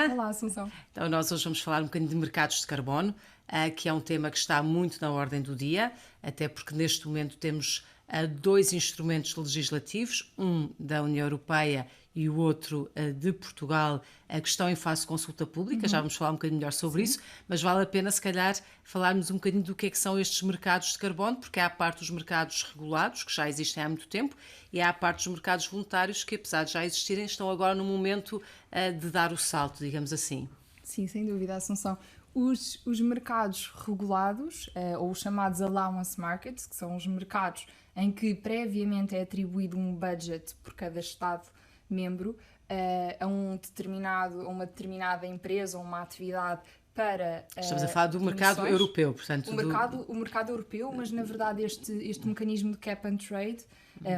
Mariana. Olá, Assunção. Então nós hoje vamos falar um bocadinho de mercados de carbono, que é um tema que está muito na ordem do dia, até porque neste momento temos dois instrumentos legislativos, um da União Europeia e o outro de Portugal, que estão em fase de consulta pública. Já vamos falar um bocadinho melhor sobre isso, mas vale a pena, se calhar, falarmos um bocadinho do que é que são estes mercados de carbono, porque há a parte dos mercados regulados, que já existem há muito tempo, e há a parte dos mercados voluntários, que apesar de já existirem, estão agora no momento de dar o salto, digamos assim. Sim, sem dúvida, Assunção. Os mercados regulados, ou os chamados allowance markets, que são os mercados em que previamente é atribuído um budget por cada Estado-membro a uma determinada empresa ou uma atividade para Estamos a falar do mercado europeu, portanto... O mercado europeu, mas na verdade este mecanismo de cap and trade,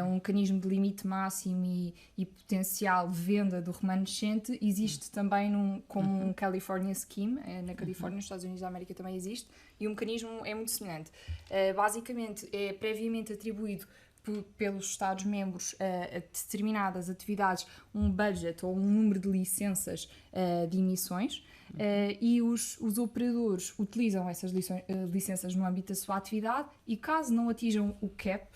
um mecanismo de limite máximo e potencial de venda do remanescente, existe também como um California Scheme, na Califórnia, nos Estados Unidos da América também existe, e o mecanismo é muito semelhante. Basicamente é previamente atribuído pelos Estados-membros a determinadas atividades um budget ou um número de licenças de emissões, e os operadores utilizam essas licenças no âmbito da sua atividade e, caso não atinjam o cap,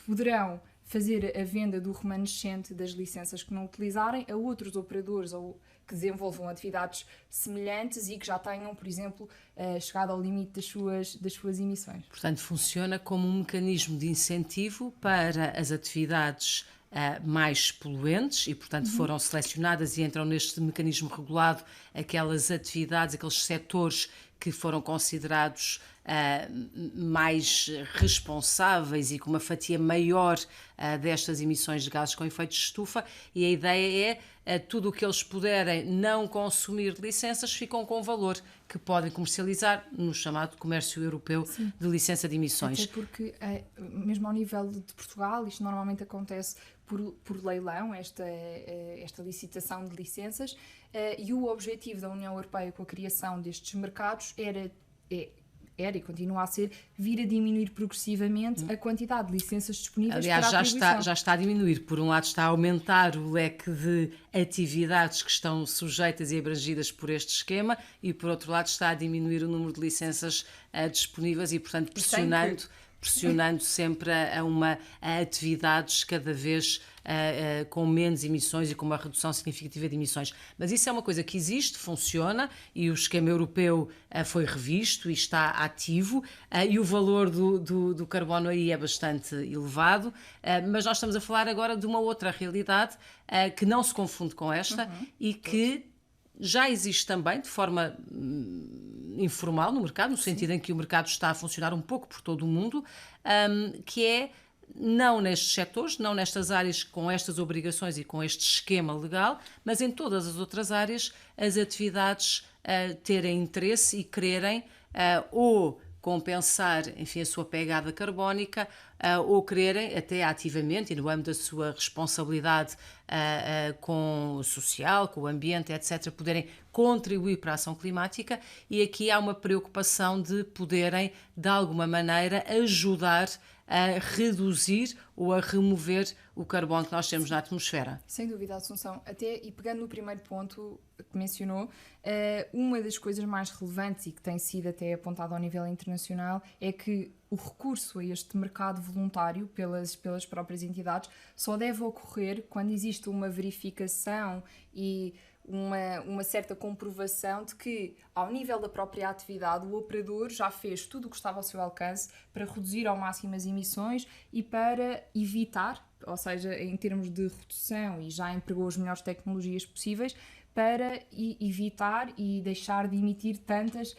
poderão fazer a venda do remanescente das licenças que não utilizarem a outros operadores ou que desenvolvam atividades semelhantes e que já tenham, por exemplo, chegado ao limite das suas emissões. Portanto, funciona como um mecanismo de incentivo para as atividades mais poluentes e, portanto, foram selecionadas e entram neste mecanismo regulado aquelas atividades, aqueles setores que foram considerados mais responsáveis e com uma fatia maior destas emissões de gases com efeito de estufa, e a ideia é tudo o que eles puderem não consumir de licenças ficam com valor que podem comercializar no chamado comércio europeu. Sim. De licença de emissões. Até porque, mesmo ao nível de Portugal, isto normalmente acontece por leilão, esta licitação de licenças, e o objetivo da União Europeia com a criação destes mercados era e continua a ser vir a diminuir progressivamente a quantidade de licenças disponíveis. Aliás, para a já está a diminuir. Por um lado está a aumentar o leque de atividades que estão sujeitas e abrangidas por este esquema e, por outro lado, está a diminuir o número de licenças disponíveis e, portanto, pressionando sempre a atividades cada vez com menos emissões e com uma redução significativa de emissões. Mas isso é uma coisa que existe, funciona, e o esquema europeu foi revisto e está ativo, e o valor do carbono aí é bastante elevado, mas nós estamos a falar agora de uma outra realidade que não se confunde com esta e que já existe também de forma informal no mercado, no sentido em que o mercado está a funcionar um pouco por todo o mundo, que é não nestes setores, não nestas áreas com estas obrigações e com este esquema legal, mas em todas as outras áreas as atividades terem interesse e quererem ou compensar, enfim, a sua pegada carbónica ou quererem até ativamente e no âmbito da sua responsabilidade com o social, com o ambiente, etc., poderem contribuir para a ação climática, e aqui há uma preocupação de poderem, de alguma maneira, ajudar a reduzir ou a remover o carbono que nós temos na atmosfera. Sem dúvida, Assunção. Até, e pegando no primeiro ponto que mencionou, uma das coisas mais relevantes e que tem sido até apontado ao nível internacional é que o recurso a este mercado voluntário pelas próprias entidades só deve ocorrer quando existe uma verificação e uma certa comprovação de que, ao nível da própria atividade, o operador já fez tudo o que estava ao seu alcance para reduzir ao máximo as emissões e para evitar, ou seja, em termos de redução, e já empregou as melhores tecnologias possíveis para evitar e deixar de emitir tantas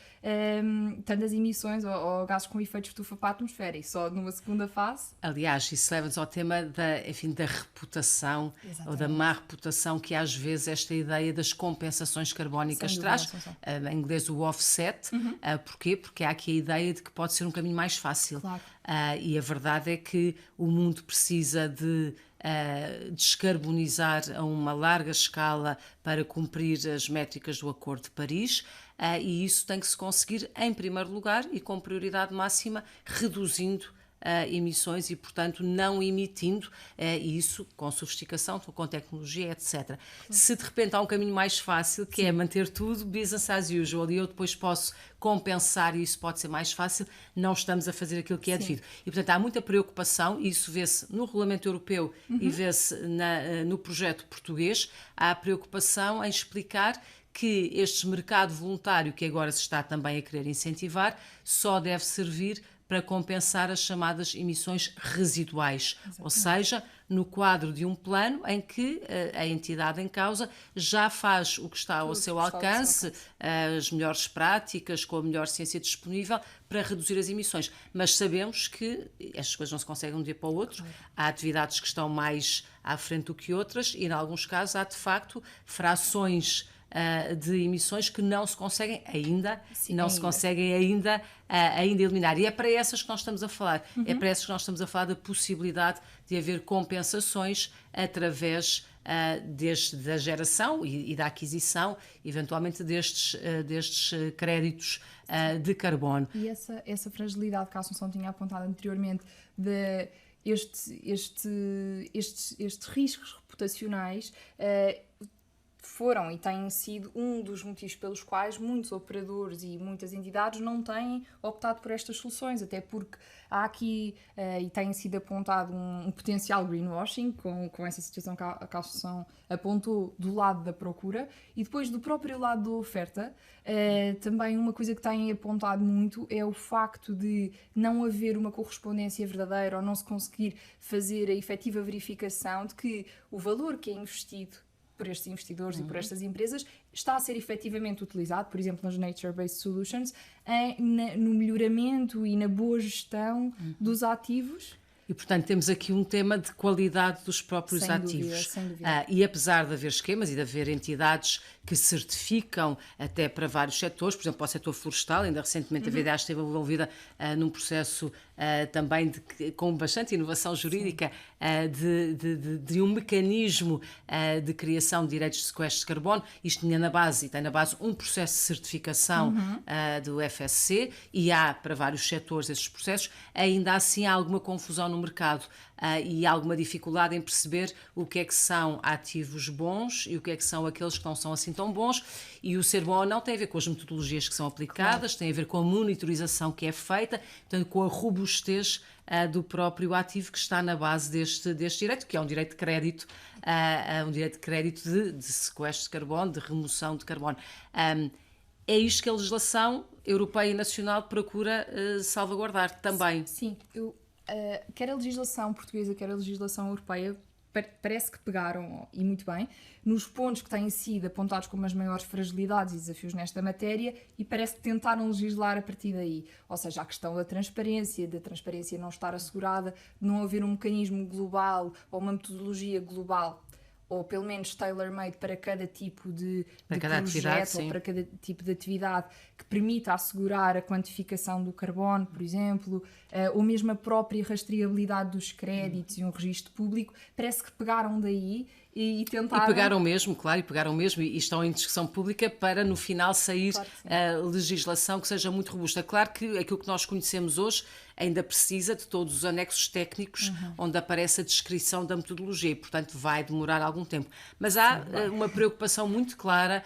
emissões ou gases com efeito de estufa para a atmosfera, e só numa segunda fase. Aliás, isso leva-nos ao tema da reputação. Exatamente. Ou da má reputação que às vezes esta ideia das compensações carbónicas traz. Em inglês o offset. Porquê? Porque há aqui a ideia de que pode ser um caminho mais fácil. Claro. E a verdade é que o mundo precisa de descarbonizar a uma larga escala para cumprir as métricas do Acordo de Paris, e isso tem que se conseguir em primeiro lugar e com prioridade máxima reduzindo emissões e, portanto, não emitindo, e isso com sofisticação, com tecnologia, etc. Se de repente há um caminho mais fácil, que é manter tudo business as usual, e eu depois posso compensar e isso pode ser mais fácil, não estamos a fazer aquilo que é devido. E, portanto, há muita preocupação, e isso vê-se no Regulamento Europeu e vê-se no projeto português, há preocupação em explicar que este mercado voluntário, que agora se está também a querer incentivar, só deve servir para compensar as chamadas emissões residuais, ou seja, no quadro de um plano em que a entidade em causa já faz o que está ao seu alcance, as melhores práticas, com a melhor ciência disponível, para reduzir as emissões. Mas sabemos que estas coisas não se conseguem de um dia para o outro, há atividades que estão mais à frente do que outras e, em alguns casos, há de facto frações de emissões que não se conseguem ainda, ainda eliminar. E é para essas que nós estamos a falar. É para essas que nós estamos a falar da possibilidade de haver compensações através da geração e da aquisição, eventualmente, destes créditos de carbono. E essa fragilidade que a Assunção tinha apontado anteriormente de estes riscos reputacionais foram e têm sido um dos motivos pelos quais muitos operadores e muitas entidades não têm optado por estas soluções, até porque há aqui, e tem sido apontado um potencial greenwashing com essa situação que a Associação apontou do lado da procura, e depois do próprio lado da oferta, também uma coisa que têm apontado muito é o facto de não haver uma correspondência verdadeira ou não se conseguir fazer a efetiva verificação de que o valor que é investido por estes investidores e por estas empresas está a ser efetivamente utilizado, por exemplo, nas Nature-Based Solutions, no melhoramento e na boa gestão dos ativos. E, portanto, temos aqui um tema de qualidade dos próprios ativos. Sem dúvida. E apesar de haver esquemas e de haver entidades que certificam até para vários setores, por exemplo, para o setor florestal, ainda recentemente a VDA esteve envolvida num processo também com bastante inovação jurídica de um mecanismo de criação de direitos de sequestro de carbono. Isto tinha na base, e tem na base, um processo de certificação do FSC, e há para vários setores esses processos. Ainda assim há alguma confusão no mercado e há alguma dificuldade em perceber o que é que são ativos bons e o que é que são aqueles que não são assim tão bons. E o ser bom ou não tem a ver com as metodologias que são aplicadas, tem a ver com a monitorização que é feita, portanto, com a robustez do próprio ativo que está na base deste direito, que é um direito de crédito, de sequestro de carbono, de remoção de carbono. É isto que a legislação europeia e nacional procura salvaguardar também. Sim, quer a legislação portuguesa, quer a legislação europeia, parece que pegaram, e muito bem, nos pontos que têm sido apontados como as maiores fragilidades e desafios nesta matéria, e parece que tentaram legislar a partir daí. Ou seja, a questão da transparência não estar assegurada, de não haver um mecanismo global ou uma metodologia global, ou pelo menos tailor-made para cada tipo de projeto ou para cada tipo de atividade, que permita assegurar a quantificação do carbono, por exemplo, ou mesmo a própria rastreabilidade dos créditos e um registro público. Parece que pegaram daí e tentaram... E pegaram mesmo e estão em discussão pública para no final sair legislação que seja muito robusta. Claro que aquilo que nós conhecemos hoje ainda precisa de todos os anexos técnicos onde aparece a descrição da metodologia e, portanto, vai demorar algum tempo. Mas há uma preocupação muito clara,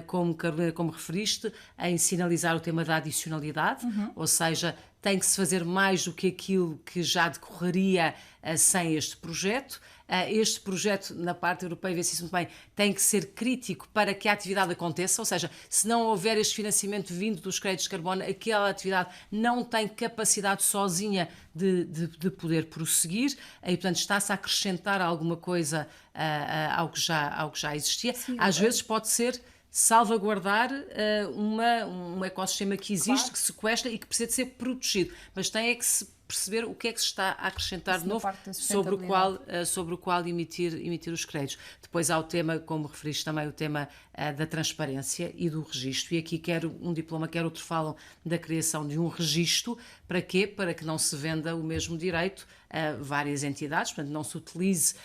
como Carolina, como referiste, em sinalizar o tema da adicionalidade, ou seja, tem que se fazer mais do que aquilo que já decorreria sem este projeto. Este projeto, na parte europeia, vê-se isso muito bem, tem que ser crítico para que a atividade aconteça, ou seja, se não houver este financiamento vindo dos créditos de carbono, aquela atividade não tem capacidade sozinha de poder prosseguir, e, portanto, está-se a acrescentar alguma coisa ao que já existia. Sim, às vezes pode ser salvaguardar um ecossistema que existe, que sequestra e que precisa de ser protegido, mas tem é que se perceber o que é que se está a acrescentar de novo sobre o qual emitir os créditos. Depois há o tema, como referiste também, o tema da transparência e do registro. E aqui quer um diploma, quer outro falam da criação de um registro. Para quê? Para que não se venda o mesmo direito a várias entidades, portanto não se utilize,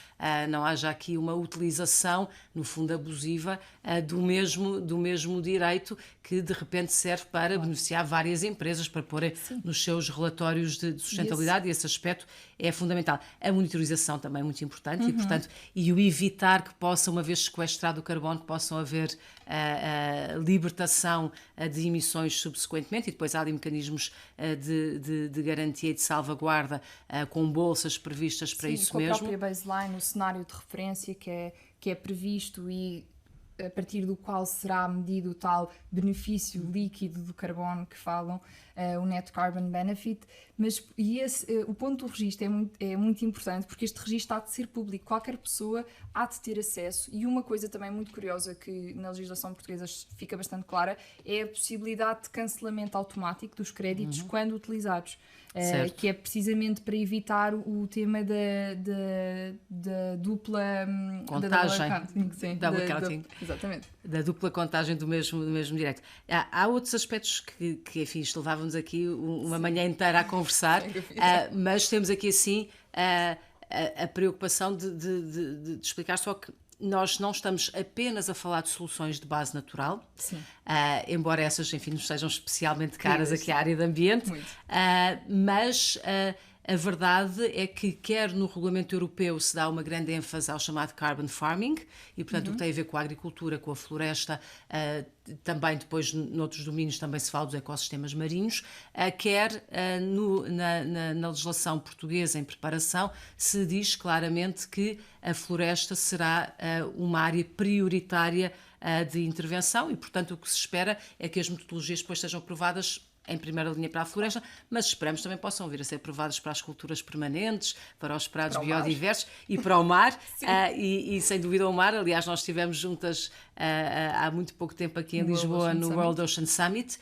não haja aqui uma utilização, no fundo abusiva, do mesmo direito que de repente serve para beneficiar várias empresas, para pôr nos seus relatórios de sustentabilidade e esse aspecto é fundamental. A monitorização também é muito importante e, portanto, e o evitar que possa, uma vez sequestrado o carbono, que possam haver a libertação de emissões subsequentemente, e depois há ali mecanismos de garantia e de salvaguarda com bolsas previstas para isso com mesmo. Com a própria baseline, o cenário de referência que é previsto e a partir do qual será medido o tal benefício líquido do carbono que falam, o Net Carbon Benefit, mas o ponto do registro é muito importante porque este registro há de ser público, qualquer pessoa há de ter acesso, e uma coisa também muito curiosa que na legislação portuguesa fica bastante clara é a possibilidade de cancelamento automático dos créditos quando utilizados. Que é precisamente para evitar o tema da dupla contagem. Double counting. Exatamente. Da dupla contagem do mesmo direito. Há outros aspectos que enfim, isto levava-nos aqui uma manhã inteira a conversar, mas temos aqui assim a preocupação de explicar só que nós não estamos apenas a falar de soluções de base natural, embora essas, enfim, nos sejam especialmente caras aqui à área de ambiente, mas a verdade é que quer no regulamento europeu se dá uma grande ênfase ao chamado carbon farming, e portanto o que tem a ver com a agricultura, com a floresta, também depois noutros domínios também se fala dos ecossistemas marinhos, quer na legislação portuguesa em preparação se diz claramente que a floresta será uma área prioritária de intervenção e portanto o que se espera é que as metodologias depois sejam aprovadas em primeira linha para a floresta, mas esperamos também possam vir a ser aprovadas para as culturas permanentes, para os prados biodiversos e para o mar, e sem dúvida o mar. Aliás, nós estivemos juntas há muito pouco tempo aqui em Lisboa no World Ocean Summit,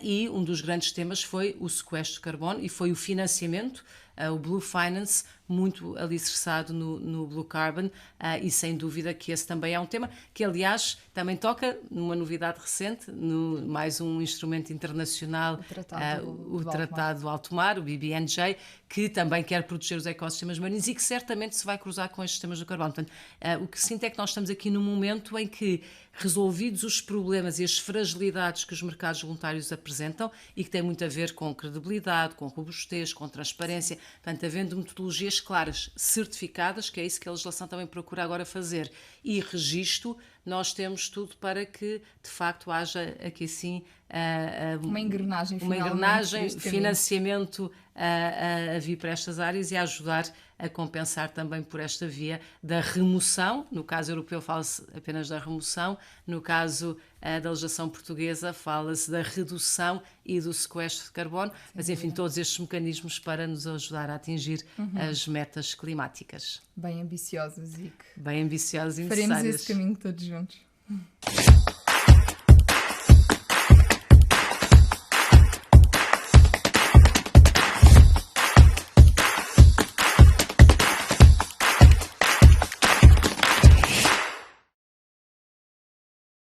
e um dos grandes temas foi o sequestro de carbono e foi o financiamento, o Blue Finance, muito alicerçado no Blue Carbon, e sem dúvida que esse também é um tema que, aliás, também toca numa novidade recente, mais um instrumento internacional, o Tratado do Alto Mar, o BBNJ, que também quer proteger os ecossistemas marinhos e que certamente se vai cruzar com estes temas do carbono. Portanto, o que sinto é que nós estamos aqui num momento em que, resolvidos os problemas e as fragilidades que os mercados voluntários apresentam e que tem muito a ver com credibilidade, com robustez, com transparência, portanto, havendo metodologias claras, certificadas, que é isso que a legislação também procura agora fazer, e registro, nós temos tudo para que, de facto, haja aqui sim uma engrenagem, financiamento a vir para estas áreas e a ajudar a compensar também por esta via da remoção. No caso europeu fala-se apenas da remoção, no caso da legislação portuguesa fala-se da redução e do sequestro de carbono, mas enfim, todos estes mecanismos para nos ajudar a atingir as metas climáticas. Bem ambiciosas e bem ambiciosas e faremos necessárias. esse caminho todos juntos.